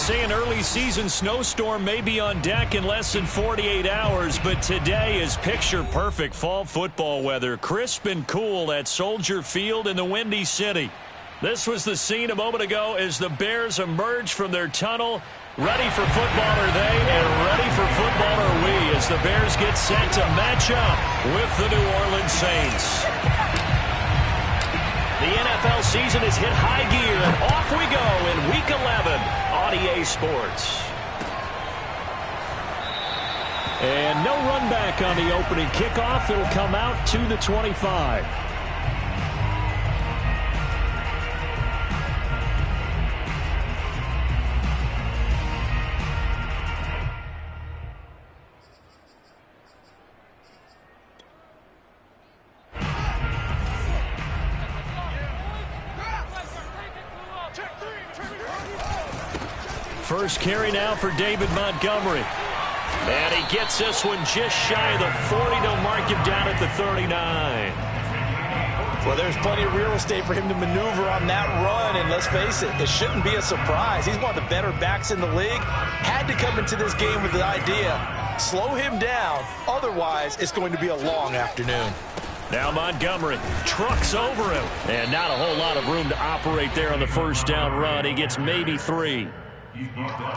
say an early season snowstorm may be on deck in less than 48 hours, but today is picture-perfect fall football weather. Crisp and cool at Soldier Field in the Windy City. This was the scene a moment ago as the Bears emerge from their tunnel. Ready for football are they, and ready for football are we as the Bears get set to match up with the New Orleans Saints. The NFL season has hit high gear, and off we go in Week 11 on EA Sports. And no run back on the opening kickoff. It'll come out to the 25. First carry now for David Montgomery. And he gets this one just shy of the 40. They'll mark him down at the 39. Well, there's plenty of real estate for him to maneuver on that run. And let's face it, it shouldn't be a surprise. He's one of the better backs in the league. Had to come into this game with the idea, slow him down. Otherwise, it's going to be a long afternoon. Now Montgomery trucks over him. And not a whole lot of room to operate there on the first down run. He gets maybe 3.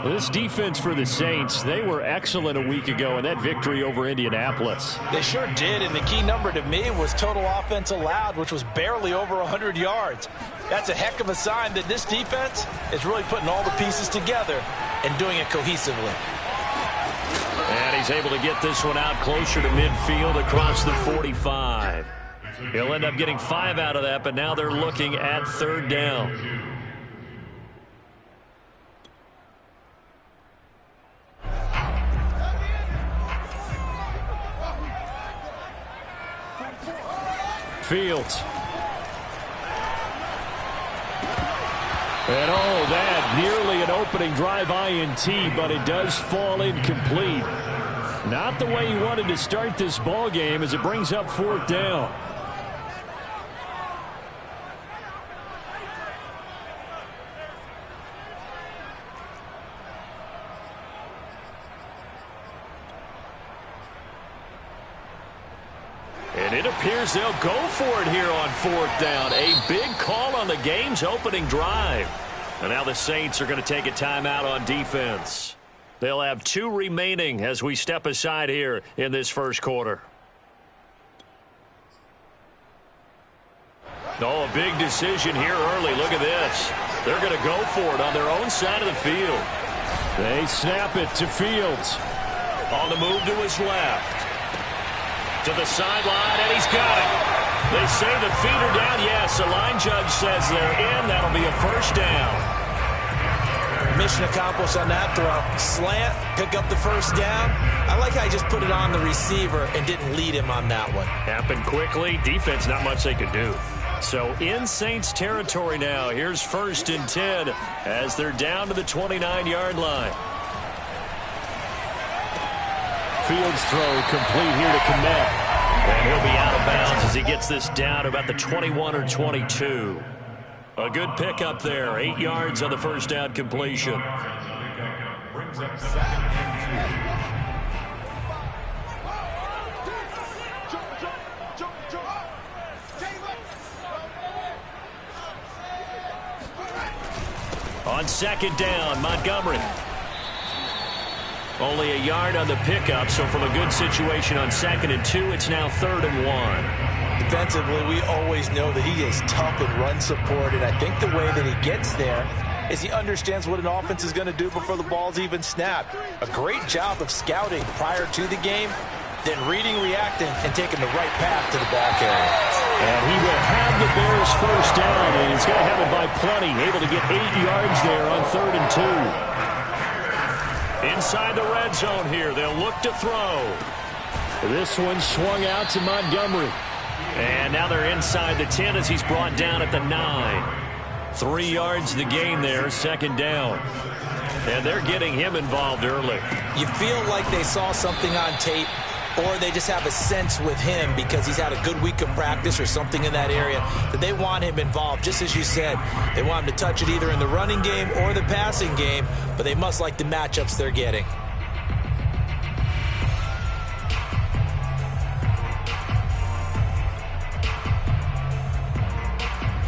This defense for the Saints, they were excellent a week ago in that victory over Indianapolis. They sure did, and the key number to me was total offense allowed, which was barely over 100 yards. That's a heck of a sign that this defense is really putting all the pieces together and doing it cohesively. And he's able to get this one out closer to midfield across the 45. He'll end up getting 5 out of that, but now they're looking at third down. Fields. And that nearly an opening drive INT, but it does fall incomplete. Not the way he wanted to start this ball game as it brings up fourth down. And it appears they'll go for it here on fourth down. A big call on the game's opening drive. And now the Saints are going to take a timeout on defense. They'll have 2 remaining as we step aside here in this first quarter. Oh, a big decision here early. Look at this. They're going to go for it on their own side of the field. They snap it to Fields. On the move to his left. To the sideline, and he's got it. They say the feet are down. Yes, the line judge says they're in. That'll be a first down. Mission accomplished on that throw. Slant, pick up the first down. I like how he just put it on the receiver and didn't lead him on that one. Happened quickly. Defense, not much they could do. So in Saints territory now. Here's 1st and 10 as they're down to the 29-yard line. Fields throw complete here to Kmet. And he'll be out of bounds as he gets this down to about the 21 or 22. A good pickup there. 8 yards on the first down completion. Brings up 2nd and 2. On 2nd down, Montgomery. Only a yard on the pickup, so from a good situation on 2nd and 2, it's now 3rd and 1. Defensively, we always know that he is tough in run support, and I think the way that he gets there is he understands what an offense is going to do before the ball's even snapped. A great job of scouting prior to the game, then reading, reacting, and taking the right path to the ball carrier. And he will have the Bears first down, and he's going to have it by plenty, able to get 8 yards there on 3rd and 2. Inside the red zone here, they'll look to throw. This one swung out to Montgomery. And now they're inside the 10 as he's brought down at the 9. 3 yards the gain there, 2nd down. And they're getting him involved early. You feel like they saw something on tape or they just have a sense with him because he's had a good week of practice or something in that area that they want him involved. Just as you said, they want him to touch it either in the running game or the passing game, but they must like the matchups they're getting.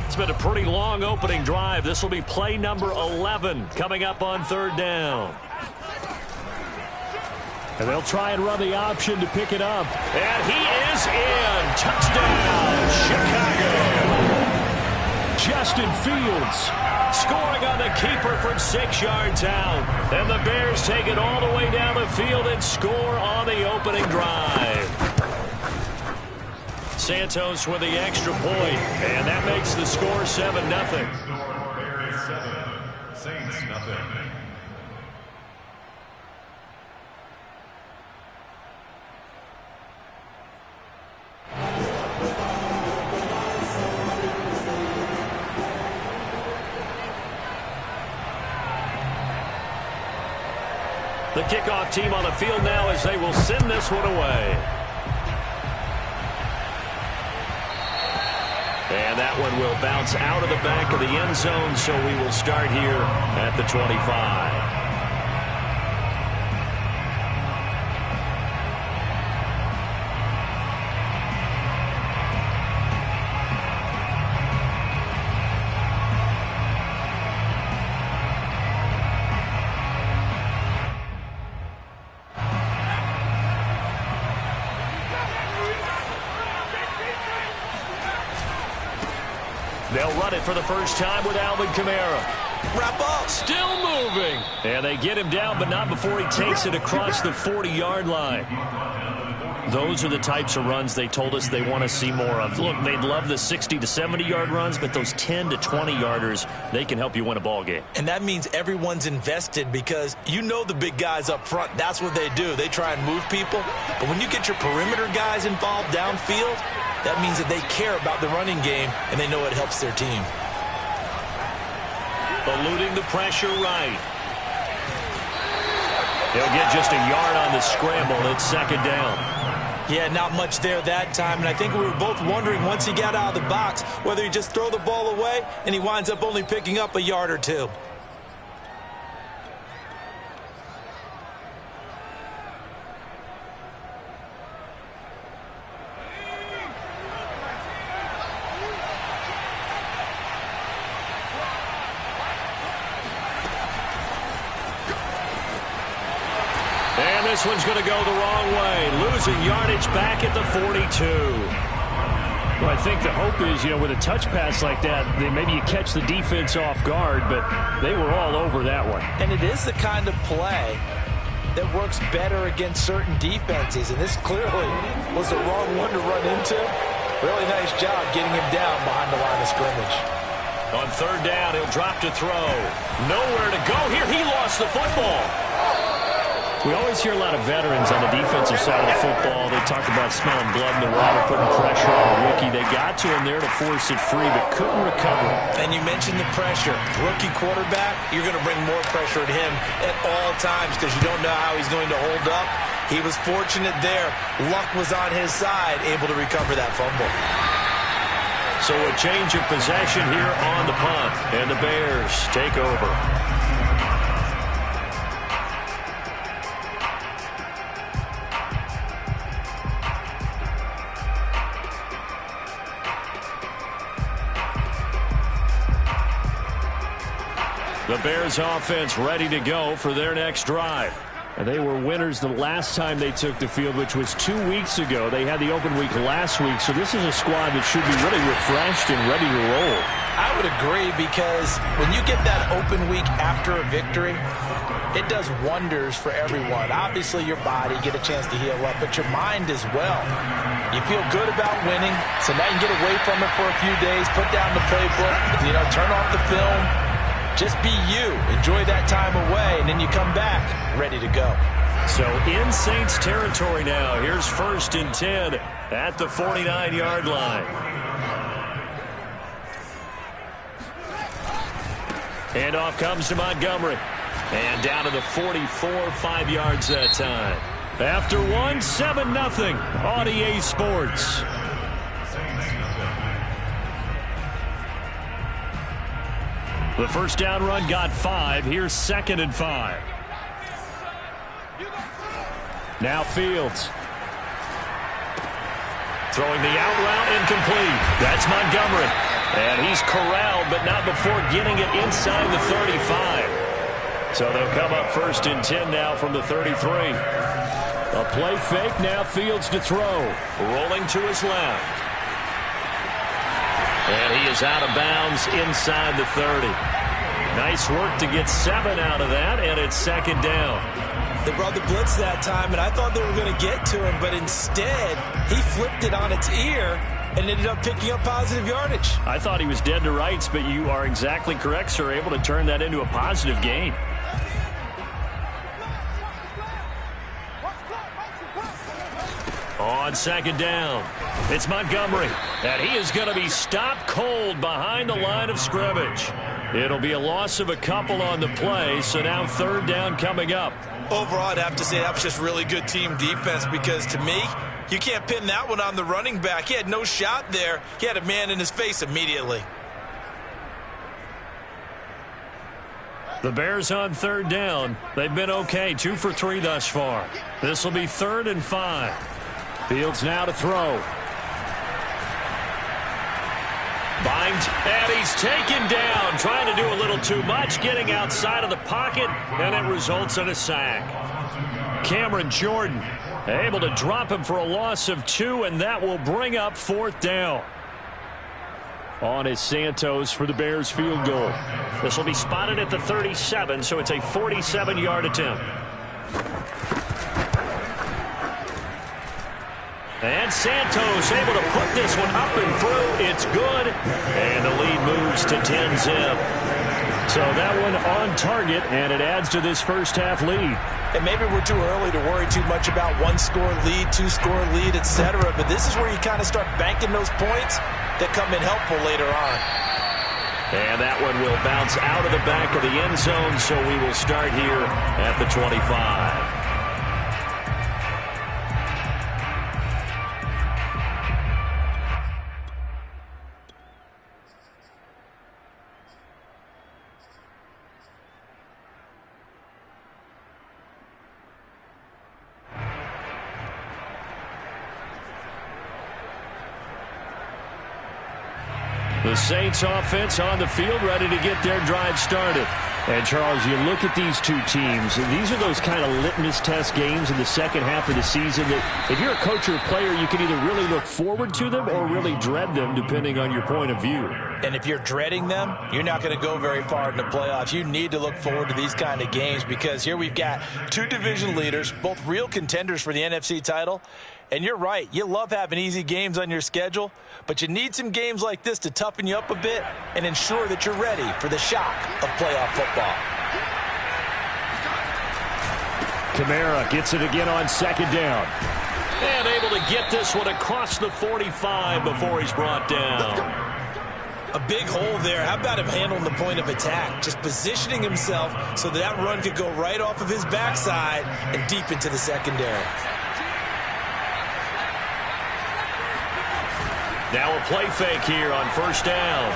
It's been a pretty long opening drive. This will be play number 11 coming up on third down. And they'll try and run the option to pick it up. And he is in. Touchdown, Chicago. Justin Fields scoring on the keeper from 6 yards out. And the Bears take it all the way down the field and score on the opening drive. Santos with the extra point, and that makes the score 7-0. Bears 7, Saints nothing. The kickoff team on the field now as they will send this one away. And that one will bounce out of the back of the end zone, so we will start here at the 25. They'll run it for the first time with Alvin Kamara. Wrap up. Still moving. And they get him down, but not before he takes it across the 40-yard line. Those are the types of runs they told us they want to see more of. Look, they'd love the 60 to 70-yard runs, but those 10 to 20-yarders, they can help you win a ball game. And that means everyone's invested because you know the big guys up front. That's what they do. They try and move people. But when you get your perimeter guys involved downfield, that means that they care about the running game, and they know it helps their team. Eluding the pressure right. He'll get just a yard on the scramble. It's second down. Yeah, not much there that time, and I think we were both wondering once he got out of the box whether he just throw the ball away, and he winds up only picking up a yard or two. This one's going to go the wrong way. Losing yardage back at the 42. Well, I think the hope is, with a touch pass like that, then maybe you catch the defense off guard, but they were all over that one. And it is the kind of play that works better against certain defenses, and this clearly was the wrong one to run into. Really nice job getting him down behind the line of scrimmage. On third down, he'll drop to throw. Nowhere to go here. He lost the football. We always hear a lot of veterans on the defensive side of the football. They talk about smelling blood in the water, putting pressure on a rookie. They got to him there to force it free, but couldn't recover. And you mentioned the pressure. Rookie quarterback, you're going to bring more pressure at him at all times because you don't know how he's going to hold up. He was fortunate there. Luck was on his side, able to recover that fumble. So a change of possession here on the punt, and the Bears take over. The Bears offense ready to go for their next drive. And they were winners the last time they took the field, which was 2 weeks ago. They had the open week last week, so this is a squad that should be really refreshed and ready to roll. I would agree because when you get that open week after a victory, it does wonders for everyone. Obviously, your body, get a chance to heal up, but your mind as well. You feel good about winning, so now you can get away from it for a few days, put down the playbook, turn off the film. Just be you. Enjoy that time away, and then you come back ready to go. So in Saints territory now. Here's 1st and 10 at the 49-yard line. Handoff comes to Montgomery. And down to the 44, 5 yards that time. After one, 7-0 on EA Sports. The first down run got 5. Here's 2nd and 5. Now Fields. Throwing the out route incomplete. That's Montgomery. And he's corralled, but not before getting it inside the 35. So they'll come up 1st and 10 now from the 33. A play fake, now Fields to throw. Rolling to his left. And he is out of bounds inside the 30. Nice work to get 7 out of that, and it's 2nd down. They brought the blitz that time, and I thought they were going to get to him, but instead, he flipped it on its ear and ended up picking up positive yardage. I thought he was dead to rights, but you are exactly correct, sir. Able to turn that into a positive gain. On 2nd down, it's Montgomery, and he is going to be stopped cold behind the line of scrimmage. It'll be a loss of a couple on the play, so now 3rd down coming up. Overall, I'd have to say that was just really good team defense because, to me, you can't pin that one on the running back. He had no shot there. He had a man in his face immediately. The Bears on 3rd down. They've been okay, 2 for 3 thus far. This will be 3rd and 5. Fields now to throw. Binds, and he's taken down, trying to do a little too much, getting outside of the pocket, and it results in a sack. Cameron Jordan able to drop him for a loss of 2, and that will bring up 4th down. On is Santos for the Bears field goal. This will be spotted at the 37, so it's a 47-yard attempt. And Santos able to put this one up and through. It's good. And the lead moves to 10-zip. So that one on target, and it adds to this first half lead. And maybe we're too early to worry too much about 1-score lead, 2-score lead, etc. But this is where you kind of start banking those points that come in helpful later on. And that one will bounce out of the back of the end zone, so we will start here at the 25. The Saints offense on the field, ready to get their drive started. And, Charles, you look at these two teams, these are those kind of litmus test games in the second half of the season that if you're a coach or a player, you can either really look forward to them or really dread them, depending on your point of view. And if you're dreading them, you're not going to go very far in the playoffs. You need to look forward to these kind of games because here we've got 2 division leaders, both real contenders for the NFC title. And you're right, you love having easy games on your schedule, but you need some games like this to toughen you up a bit and ensure that you're ready for the shock of playoff football. Kamara gets it again on 2nd down. And able to get this one across the 45 before he's brought down. A big hole there. How about him handling the point of attack? Just positioning himself so that run could go right off of his backside and deep into the secondary. Now a play fake here on 1st down.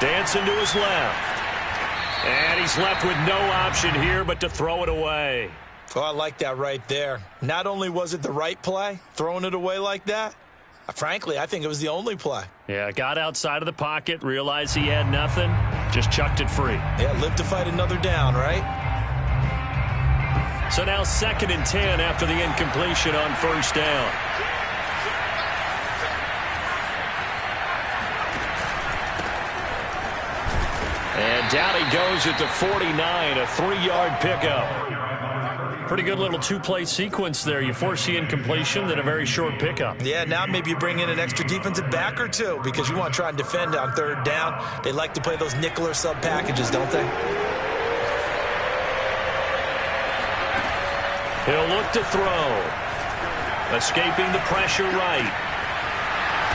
Dancing to his left. And he's left with no option here but to throw it away. Oh, I like that right there. Not only was it the right play, throwing it away like that, frankly, I think it was the only play. Yeah, got outside of the pocket, realized he had nothing, just chucked it free. Yeah, live to fight another down, right? So now 2nd and 10 after the incompletion on 1st down. And down he goes at the 49, a 3-yard pickup. Pretty good little 2-play sequence there. You force the incompletion, then a very short pickup. Yeah, now maybe you bring in an extra defensive back or 2 because you want to try and defend on 3rd down. They like to play those nickel or sub packages, don't they? He'll look to throw. Escaping the pressure right.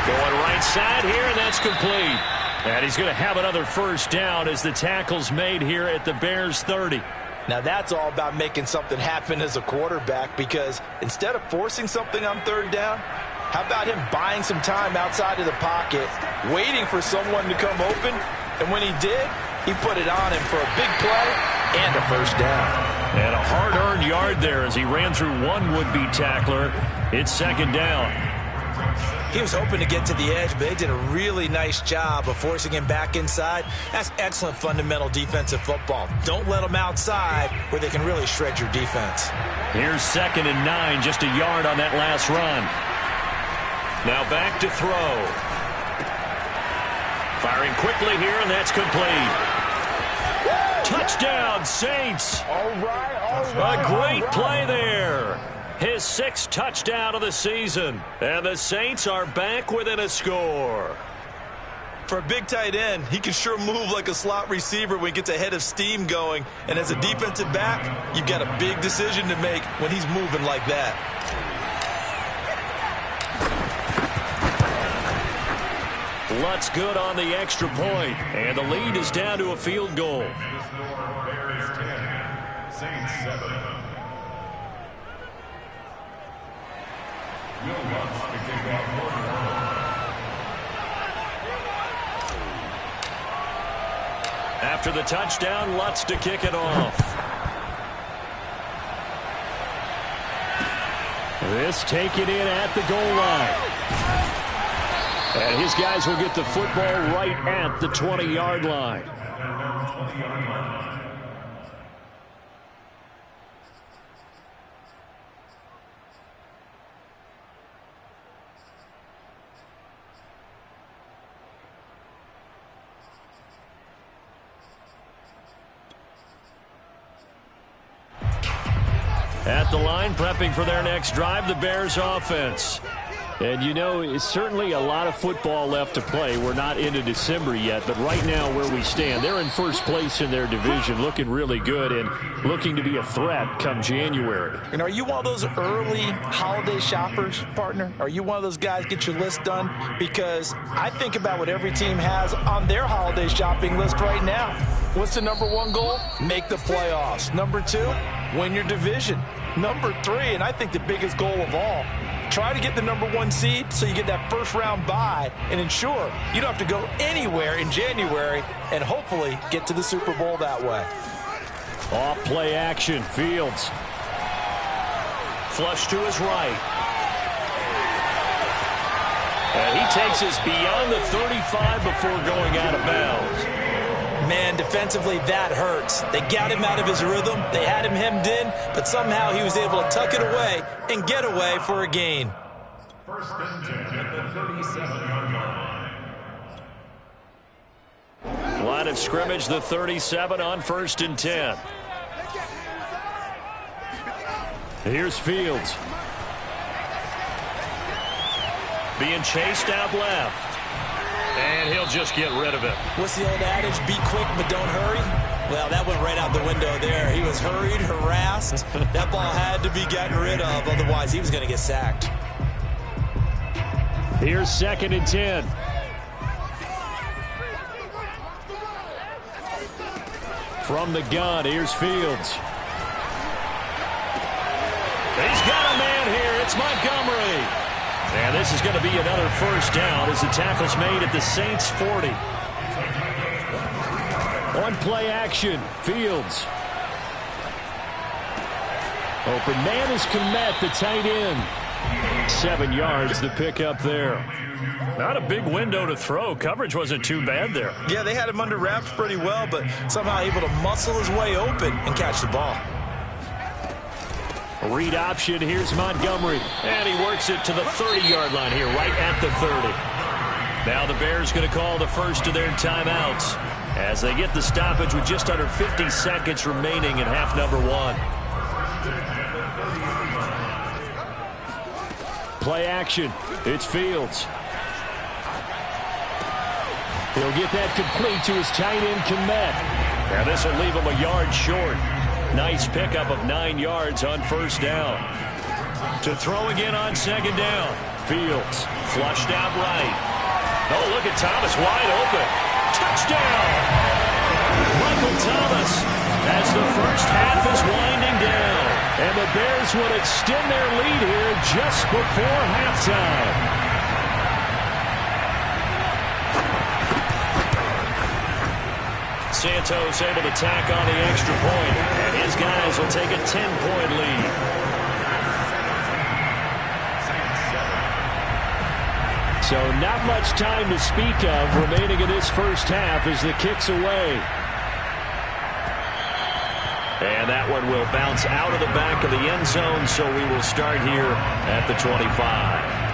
Going right side here, and that's complete. And he's going to have another 1st down as the tackle's made here at the Bears 30. Now that's all about making something happen as a quarterback, because instead of forcing something on third down, how about him buying some time outside of the pocket, waiting for someone to come open, and when he did, he put it on him for a big play and a first down. And a hard-earned yard there as he ran through one would-be tackler. It's second down. He was hoping to get to the edge, but they did a really nice job of forcing him back inside. That's excellent fundamental defensive football. Don't let them outside where they can really shred your defense. Here's 2nd and 9, just a yard on that last run. Now back to throw. Firing quickly here, and that's complete. Touchdown, Saints. All right. A great play there. His 6th touchdown of the season. And the Saints are back within a score. For a big tight end, he can sure move like a slot receiver when he gets a head of steam going. And as a defensive back, you've got a big decision to make when he's moving like that. Lutz good on the extra point, and the lead is down to a field goal. The score, Bears 10, Saints 7. Will Lutz to kick off quarter one. After the touchdown, Lutz to kick it off. This taken in at the goal line. And his guys will get the football right at the 20-yard line. At the line, prepping for their next drive, the Bears offense. And, you know, it's certainly a lot of football left to play. We're not into December yet, but right now where we stand, they're in first place in their division, looking really good and looking to be a threat come January. And are you one of those early holiday shoppers, partner? Are you one of those guys get your list done? Because I think about what every team has on their holiday shopping list right now. What's the number one goal? Make the playoffs. Number 2, win your division. Number 3, and I think the biggest goal of all, try to get the number 1 seed so you get that first-round bye and ensure you don't have to go anywhere in January and hopefully get to the Super Bowl that way. Off play action, Fields. Flush to his right. And he takes us beyond the 35 before going out of bounds. Man, defensively, that hurts. They got him out of his rhythm. They had him hemmed in, but somehow he was able to tuck it away and get away for a gain. First and 10 at the 37-yard line. Line of scrimmage, the 37 on 1st and 10. Here's Fields. Being chased out left. And he'll just get rid of it. What's the old adage? Be quick, but don't hurry. Well, that went right out the window there. He was hurried, harassed. That ball had to be gotten rid of. Otherwise, he was going to get sacked. Here's 2nd and 10. From the gun, here's Fields. He's got a man here. It's Montgomery. And this is going to be another first down as the tackle's made at the Saints 40. On play action, Fields. Open man is Kmet, the tight end. 7 yards, the pickup there. Not a big window to throw. Coverage wasn't too bad there. Yeah, they had him under wraps pretty well, but somehow able to muscle his way open and catch the ball. Read option, here's Montgomery. And he works it to the 30-yard line here, right at the 30. Now the Bears going to call the first of their timeouts as they get the stoppage with just under 50 seconds remaining in half number 1. Play action. It's Fields. He'll get that complete to his tight end, Kmet. Now this will leave him a yard short. Nice pickup of 9 yards on first down. To throw again on second down. Fields flushed out right. Oh, look at Thomas wide open. Touchdown! Michael Thomas as the first half is winding down. And the Bears would extend their lead here just before halftime. Santos able to tack on the extra point, and his guys will take a 10-point lead. So not much time to speak of remaining in this first half as the kick's away. And that one will bounce out of the back of the end zone, so we will start here at the 25.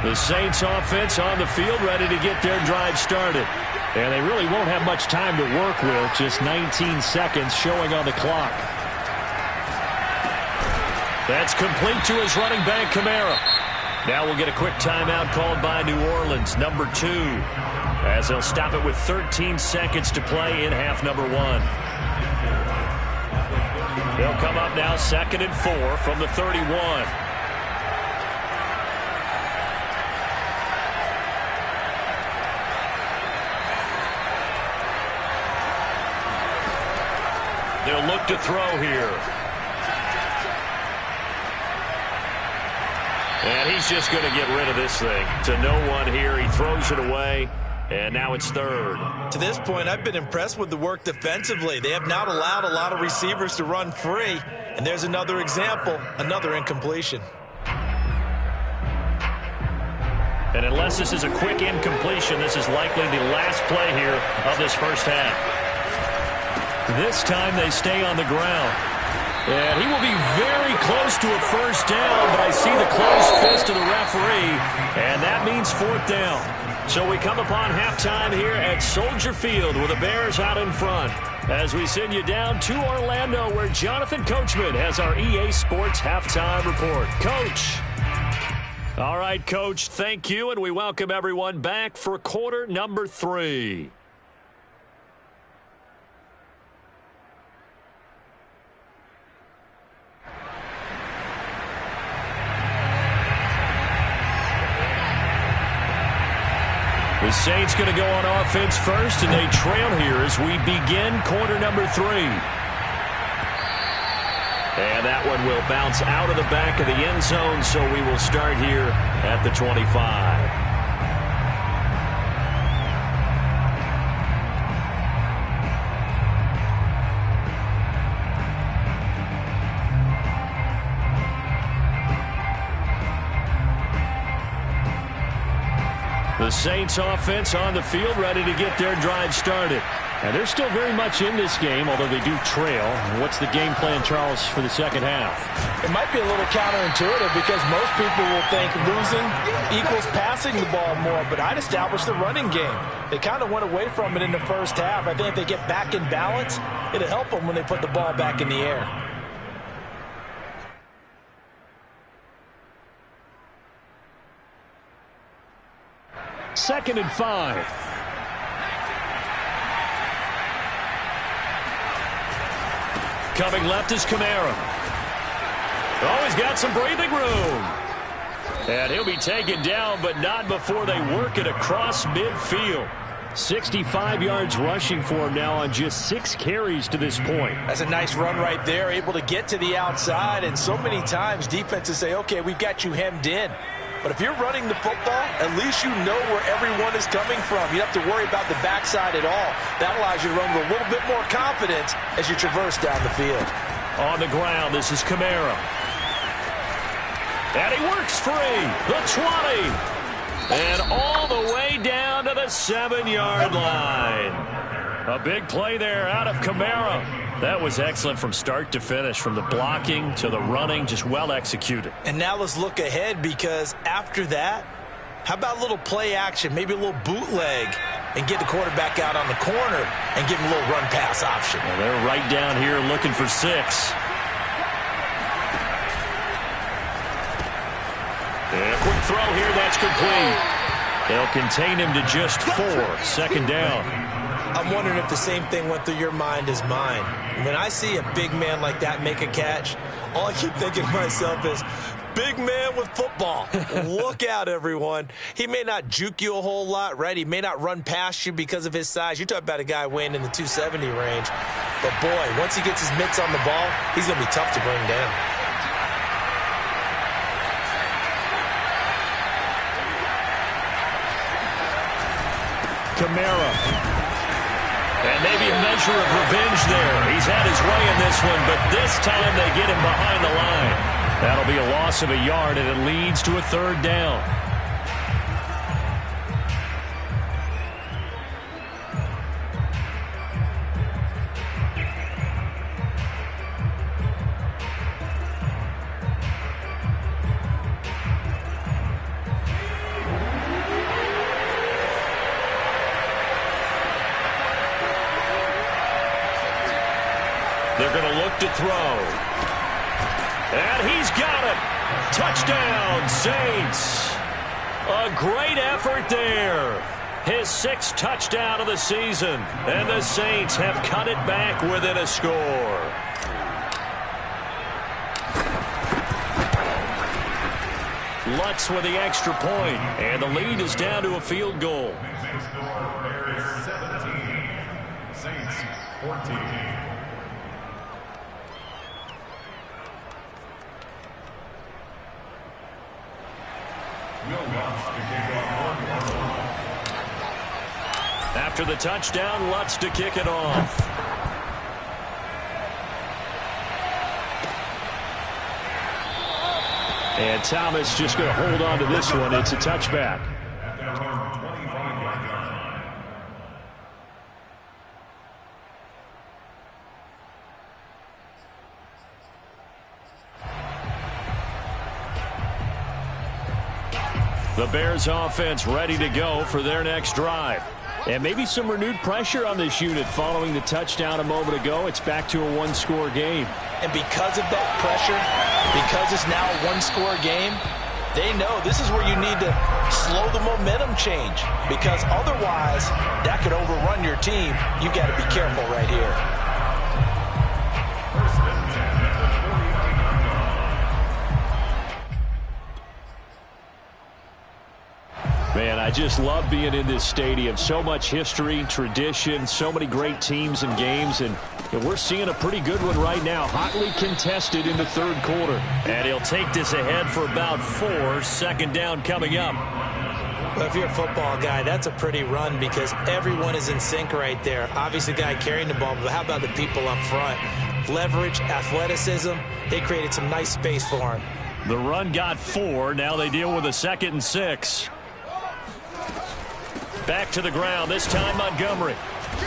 The Saints offense on the field ready to get their drive started. And they really won't have much time to work with. Just 19 seconds showing on the clock. That's complete to his running back, Kamara. Now we'll get a quick timeout called by New Orleans, number 2. As they'll stop it with 13 seconds to play in half number 1. They'll come up now 2nd and 4 from the 31. They'll look to throw here. And he's just going to get rid of this thing. To no one here. He throws it away. And now it's 3rd. To this point, I've been impressed with the work defensively. They have not allowed a lot of receivers to run free. And there's another example, another incompletion. And unless this is a quick incompletion, this is likely the last play here of this first half. This time they stay on the ground. And he will be very close to a first down, but I see the closed fist of the referee, and that means 4th down. So we come upon halftime here at Soldier Field with the Bears out in front. As we send you down to Orlando, where Jonathan Coachman has our EA Sports halftime report. Coach. All right, Coach, thank you, and we welcome everyone back for quarter number 3. The Saints going to go on offense first, and they trail here as we begin quarter number 3. And that one will bounce out of the back of the end zone, so we will start here at the 25. The Saints offense on the field ready to get their drive started. And they're still very much in this game, although they do trail. What's the game plan, Charles, for the second half? It might be a little counterintuitive because most people will think losing equals passing the ball more, but I'd establish the running game. They kind of went away from it in the first half. I think if they get back in balance, it'll help them when they put the ball back in the air. Second and 5. Coming left is Kamara. Oh, he's got some breathing room. And he'll be taken down, but not before they work it across midfield. 65 yards rushing for him now on just 6 carries to this point. That's a nice run right there, able to get to the outside. And so many times defenses say, okay, we've got you hemmed in. But if you're running the football, at least you know where everyone is coming from. You don't have to worry about the backside at all. That allows you to run with a little bit more confidence as you traverse down the field. On the ground, this is Kamara. And he works free. The 20. And all the way down to the 7-yard line. A big play there out of Kamara. That was excellent from start to finish, from the blocking to the running, just well executed. And now let's look ahead, because after that, how about a little play action, maybe a little bootleg, and get the quarterback out on the corner and give him a little run-pass option. Well, they're right down here looking for 6. And a quick throw here, that's complete. They'll contain him to just 4. Second down. I I'm wondering if the same thing went through your mind as mine. When I see a big man like that make a catch, all I keep thinking to myself is, big man with football. Look out, everyone. He may not juke you a whole lot, right? He may not run past you because of his size. You're talking about a guy weighing in the 270 range. But, boy, once he gets his mitts on the ball, he's going to be tough to bring down. Kamara. And maybe a measure of revenge there. He's had his way in this one, but this time they get him behind the line. That'll be a loss of a yard, and it leads to a third down. They're going to look to throw. And he's got it. Touchdown, Saints. A great effort there. His 6th touchdown of the season. And the Saints have cut it back within a score. Lutz with the extra point. And the lead is down to a field goal. Next score, Bears 17, Saints 14. After the touchdown, Lutz to kick it off. And Thomas just going to hold on to this one. It's a touchback. The Bears offense ready to go for their next drive. And maybe some renewed pressure on this unit following the touchdown a moment ago. It's back to a one-score game. And because of that pressure, because it's now a one-score game, they know this is where you need to slow the momentum change. Because otherwise, that could overrun your team. You've got to be careful right here. Man, I just love being in this stadium. So much history, tradition, so many great teams and games, and we're seeing a pretty good one right now. Hotly contested in the third quarter. And he'll take this ahead for about 4. Second down coming up. Well, if you're a football guy, that's a pretty run because everyone is in sync right there. Obviously, the guy carrying the ball, but how about the people up front? Leverage, athleticism, they created some nice space for him. The run got 4. Now they deal with a 2nd and 6. Back to the ground, this time Montgomery.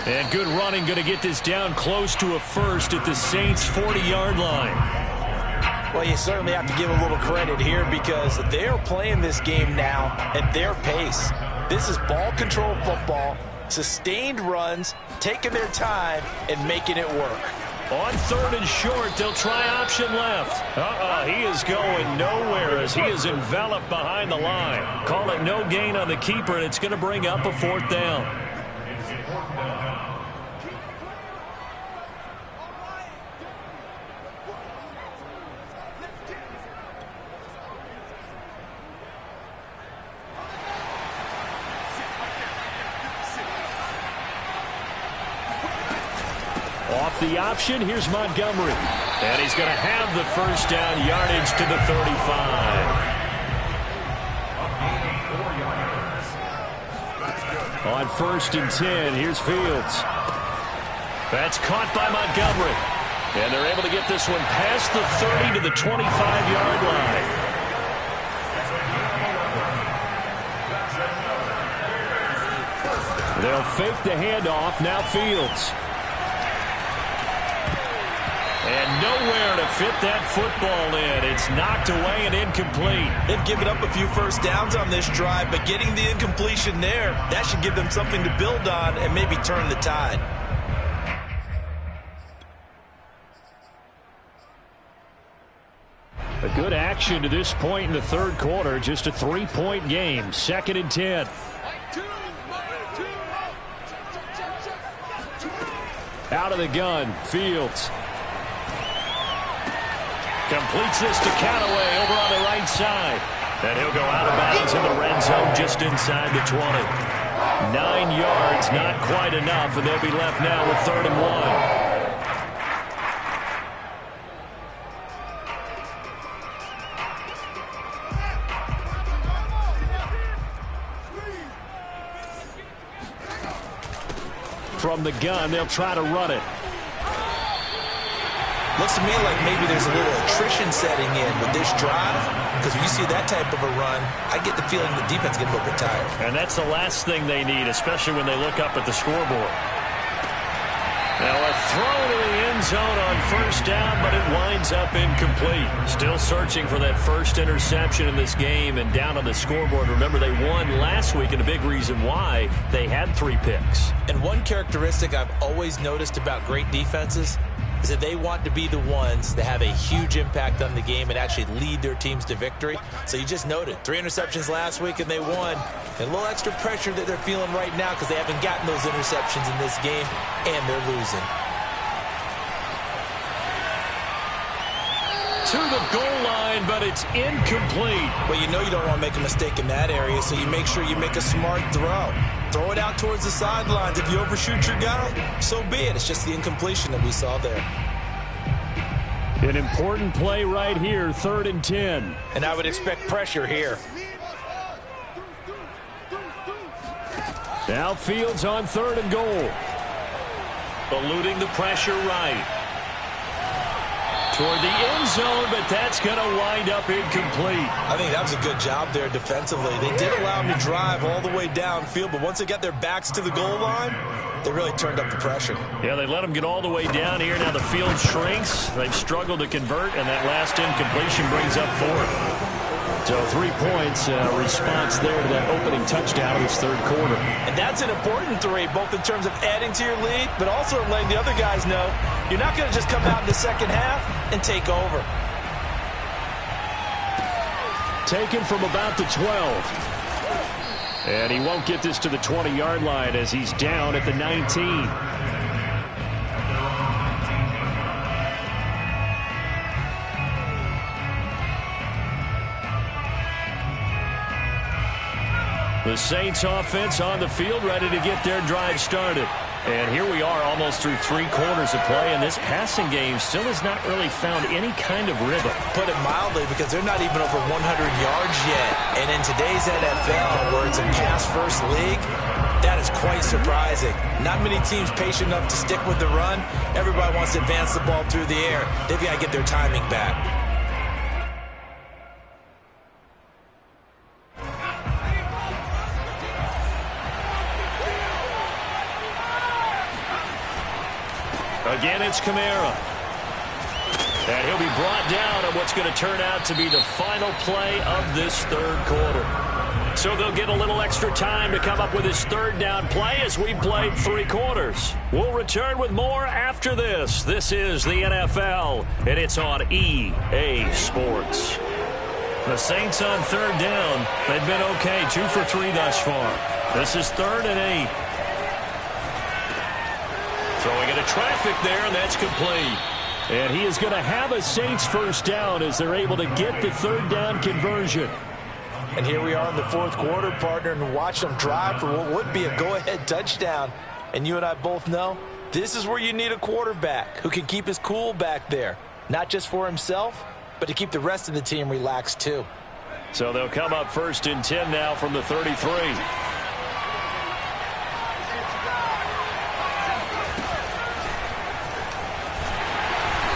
And good running, going to get this down close to a first at the Saints' 40-yard line. Well, you certainly have to give a little credit here because they're playing this game now at their pace. This is ball control football, sustained runs, taking their time, and making it work. On 3rd and short, they'll try option left. He is going nowhere as he is enveloped behind the line. Call it no gain on the keeper, and it's going to bring up a 4th down. Off the option, here's Montgomery. And he's going to have the first down, yardage to the 35. On 1st and 10, here's Fields. That's caught by Montgomery. And they're able to get this one past the 30 to the 25-yard line. They'll fake the handoff, now Fields. And nowhere to fit that football in. It's knocked away and incomplete. They've given up a few first downs on this drive, but getting the incompletion there, that should give them something to build on and maybe turn the tide. A good action to this point in the third quarter. Just a 3-point game. 2nd and 10. Out of the gun, Fields. Completes this to Callaway over on the right side. And he'll go out of bounds in the red zone just inside the 20. 9 yards, not quite enough, and they'll be left now with 3rd and 1. From the gun, they'll try to run it. Looks to me like maybe there's a little attrition setting in with this drive, because when you see that type of a run, I get the feeling the defense gets a little bit tired. And that's the last thing they need, especially when they look up at the scoreboard. Now a throw to the end zone on 1st down, but it winds up incomplete. Still searching for that first interception in this game, and down on the scoreboard. Remember, they won last week, and a big reason why they had 3 picks. And one characteristic I've always noticed about great defenses is that they want to be the ones that have a huge impact on the game and actually lead their teams to victory. So you just noted 3 interceptions last week and they won. And a little extra pressure that they're feeling right now because they haven't gotten those interceptions in this game and they're losing. To the goal line, but it's incomplete. Well, you know you don't want to make a mistake in that area, so you make sure you make a smart throw. Throw it out towards the sidelines. If you overshoot your guy, so be it. It's just the incompletion that we saw there. An important play right here, 3rd and 10. And I would expect pressure here. Now Fields on 3rd and goal. Eluding the pressure right. Toward the end zone, but that's going to wind up incomplete. I think that was a good job there defensively. They did allow him to drive all the way downfield, but once they got their backs to the goal line, they really turned up the pressure. Yeah, they let him get all the way down here. Now the field shrinks. They've struggled to convert, and that last incompletion brings up 4th. So 3 points, response there to that opening touchdown of this 3rd quarter. And that's an important 3, both in terms of adding to your lead, but also letting the other guys know you're not going to just come out in the second half and take over. Taken from about the 12. And he won't get this to the 20-yard line as he's down at the 19. The Saints offense on the field, ready to get their drive started. And here we are almost through 3 quarters of play, and this passing game still has not really found any kind of rhythm. Put it mildly, because they're not even over 100 yards yet. And in today's NFL, where it's a pass-first league, that is quite surprising. Not many teams patient enough to stick with the run. Everybody wants to advance the ball through the air. They've got to get their timing back. Again, it's Kamara. And he'll be brought down on what's going to turn out to be the final play of this 3rd quarter. So they'll get a little extra time to come up with his 3rd down play as we've played 3 quarters. We'll return with more after this. This is the NFL, and it's on EA Sports. The Saints on 3rd down. They've been okay, 2 for 3 thus far. This is 3rd and 8. Throwing into traffic there, and that's complete. And he is going to have a Saints 1st down as they're able to get the 3rd down conversion. And here we are in the 4th quarter, partner, and watch them drive for what would be a go-ahead touchdown. And you and I both know this is where you need a quarterback who can keep his cool back there. Not just for himself, but to keep the rest of the team relaxed too. So they'll come up 1st and 10 now from the 33.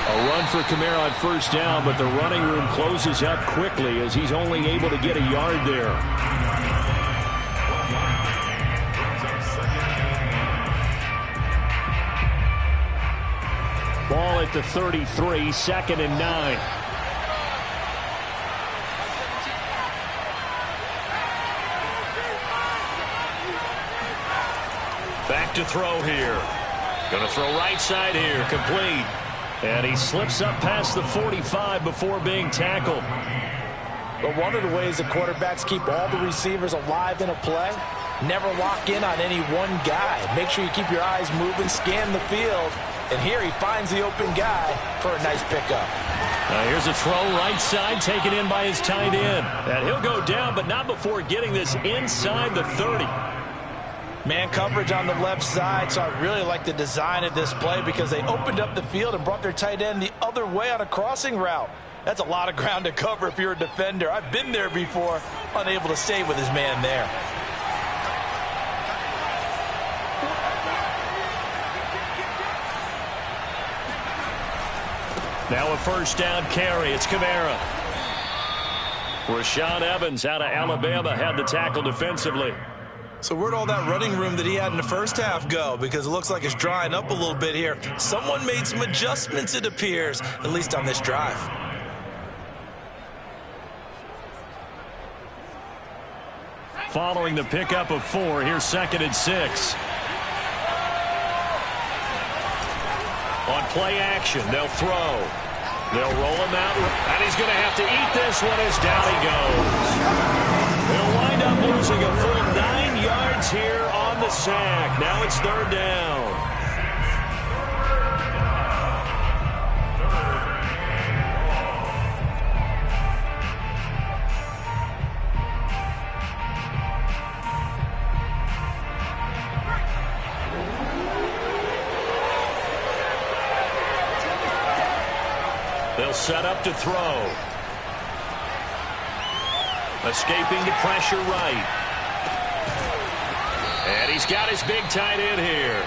A run for Kamara on 1st down, but the running room closes up quickly as he's only able to get a yard there. Ball at the 33, 2nd and 9. Back to throw here. Going to throw right side here, complete. And he slips up past the 45 before being tackled. But one of the ways the quarterbacks keep all the receivers alive in a play Never lock in on any one guy. Make sure you keep your eyes moving, scan the field. And here he finds the open guy for a nice pickup. Here's a throw right side taken in by his tight end. And he'll go down, but not before getting this inside the 30. Man coverage on the left side, so I really like the design of this play because they opened up the field and brought their tight end the other way on a crossing route. That's a lot of ground to cover if you're a defender. I've been there before, unable to stay with his man there. Now a first down carry. It's Kamara. Rashaan Evans out of Alabama had the tackle defensively. So where'd all that running room that he had in the first half go? Because it looks like it's drying up a little bit here. Someone made some adjustments, it appears, at least on this drive. Following the pickup of 4, here's 2nd and 6. On play action, they'll throw. They'll roll him out, and he's going to have to eat this one as down he goes. They'll wind up losing a full 9 yards here on the sack. Now it's 3rd down. They'll set up to throw. Escaping the pressure right. And he's got his big tight end here.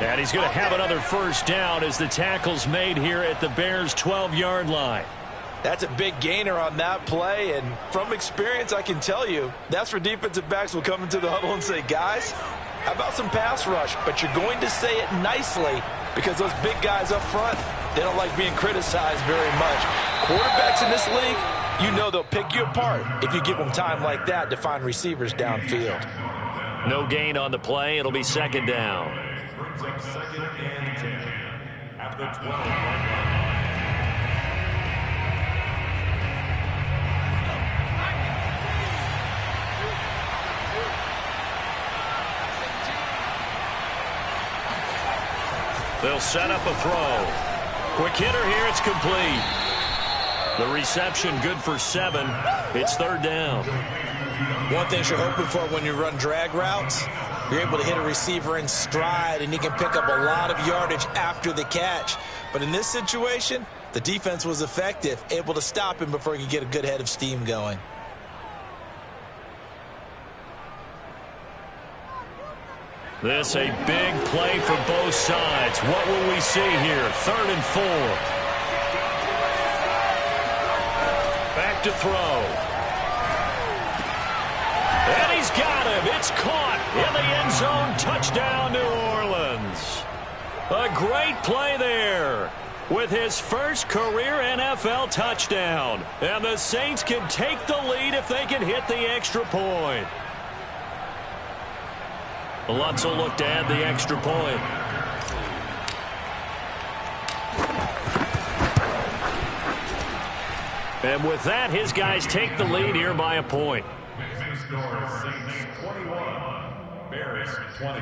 And he's going to have another first down as the tackle's made here at the Bears' 12-yard line. That's a big gainer on that play, and from experience, I can tell you, that's where defensive backs will come into the huddle and say, guys, how about some pass rush? But you're going to say it nicely because those big guys up front, they don't like being criticized very much. Quarterbacks in this league, you know they'll pick you apart if you give them time like that to find receivers downfield. No gain on the play. It'll be 2nd down. Brings up 2nd and 10 at the 12-yard line. They'll set up a throw. Quick hitter here. It's complete. The reception good for 7. It's 3rd down. One thing you're hoping for when you run drag routes, you're able to hit a receiver in stride, and he can pick up a lot of yardage after the catch. But in this situation, the defense was effective, able to stop him before he could get a good head of steam going. This a big play for both sides. What will we see here? 3rd and 4. Back to throw. And he's got him. It's caught in the end zone. Touchdown, New Orleans. A great play there with his first career NFL touchdown. And the Saints can take the lead if they can hit the extra point. Lutz will look to add the extra point. And with that, his guys take the lead here by a point. Mixing score, Saints 21, Bears 20.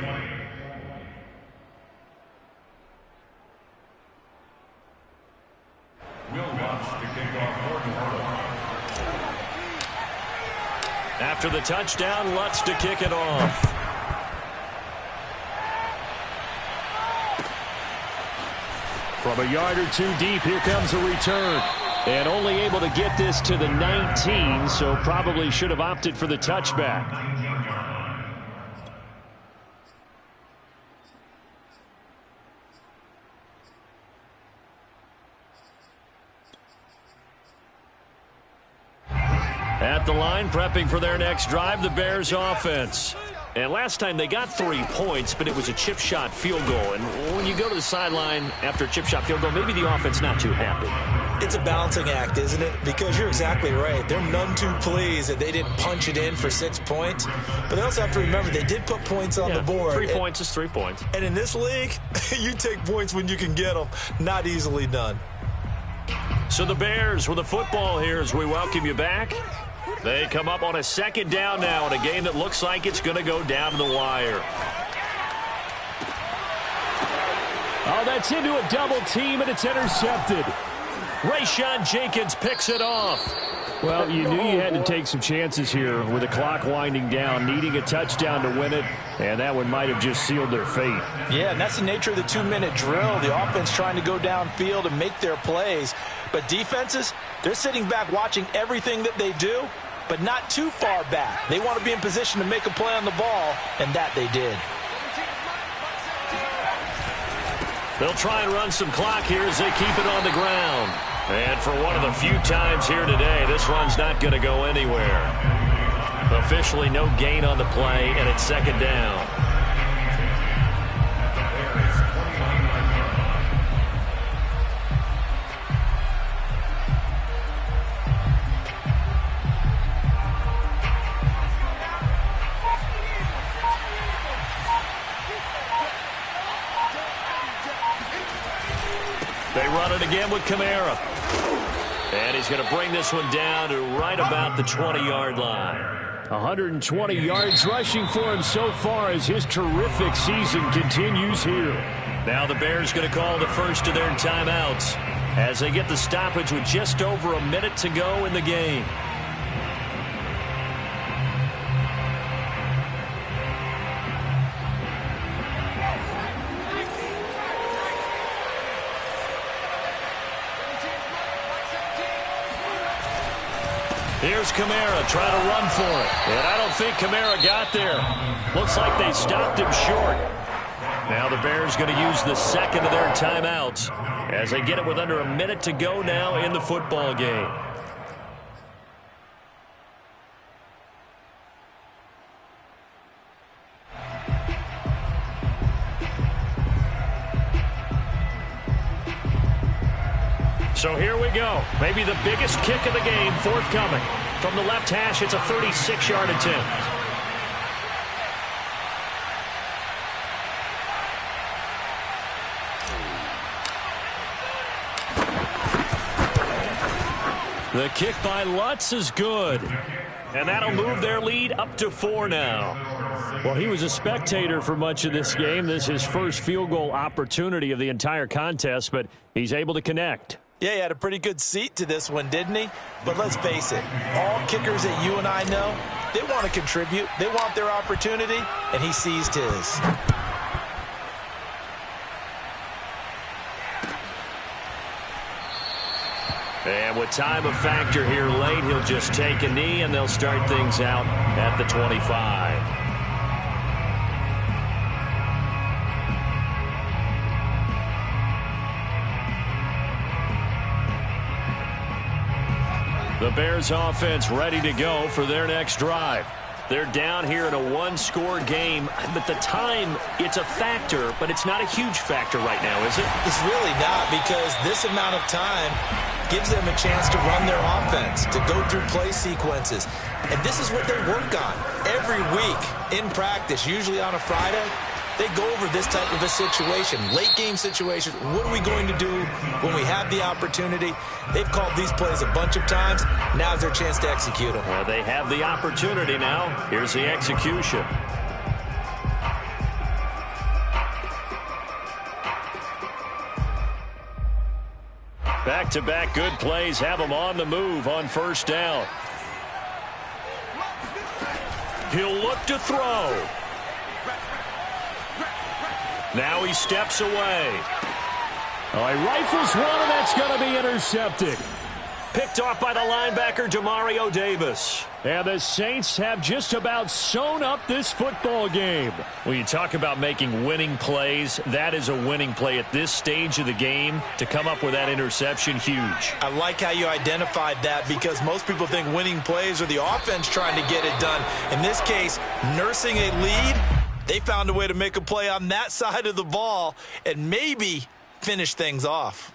Will Lutz to kick off for New Orleans. After the touchdown, Lutz to kick it off. From a yard or two deep, here comes a return. And only able to get this to the 19, so probably should have opted for the touchback. At the line, prepping for their next drive, the Bears offense. And last time they got 3 points, but it was a chip shot field goal. And when you go to the sideline after a chip shot field goal, maybe the offense not too happy. It's a balancing act, isn't it? Because you're exactly right. They're none too pleased that they didn't punch it in for 6 points. But they also have to remember they did put points on the board. 3 points is 3 points. And in this league, you take points when you can get them. Not easily done. So the Bears with the football here as we welcome you back. They come up on a second down now in a game that looks like it's going to go down to the wire. Oh, that's into a double team, and it's intercepted. Rayshawn Jenkins picks it off. Well, you knew you had to take some chances here with the clock winding down, needing a touchdown to win it, and that one might have just sealed their fate. Yeah, and that's the nature of the 2-minute drill. The offense trying to go downfield and make their plays. But defenses, they're sitting back watching everything that they do, but not too far back. They want to be in position to make a play on the ball, and that they did. They'll try and run some clock here as they keep it on the ground. And for one of the few times here today, this run's not going to go anywhere. Officially no gain on the play, and it's second down. They run it again with Kamara. And he's going to bring this one down to right about the 20-yard line. 120 yards rushing for him so far as his terrific season continues here. Now the Bears going to call the first of their timeouts as they get the stoppage with just over a minute to go in the game. Here's Kamara trying to run for it. And I don't think Kamara got there. Looks like they stopped him short. Now the Bears going to use the second of their timeouts as they get it with under a minute to go now in the football game. So here we go. Maybe the biggest kick of the game forthcoming. From the left hash, it's a 36-yard attempt. The kick by Lutz is good. And that'll move their lead up to 4 now. Well, he was a spectator for much of this game. This is his first field goal opportunity of the entire contest, but he's able to connect. Yeah, he had a pretty good seat to this one, didn't he? But let's face it, all kickers that you and I know, they want to contribute. They want their opportunity, and he seized his. And with time a factor here late, he'll just take a knee, and they'll start things out at the 25. The Bears offense ready to go for their next drive. They're down here in a one-score game, but the time, it's a factor, but it's not a huge factor right now, is it? It's really not, because this amount of time gives them a chance to run their offense, to go through play sequences. And this is what they work on every week in practice, usually on a Friday. They go over this type of a situation, late game situation. What are we going to do when we have the opportunity? They've called these plays a bunch of times. Now's their chance to execute them. Well, they have the opportunity now. Here's the execution. Back-to-back good plays have them on the move on first down. He'll look to throw. Now he steps away. Oh, he rifles one, and that's going to be intercepted. Picked off by the linebacker, Demario Davis. And the Saints have just about sewn up this football game. When you talk about making winning plays, that is a winning play at this stage of the game. To come up with that interception, huge. I like how you identified that, because most people think winning plays are the offense trying to get it done. In this case, nursing a lead, they found a way to make a play on that side of the ball and maybe finish things off.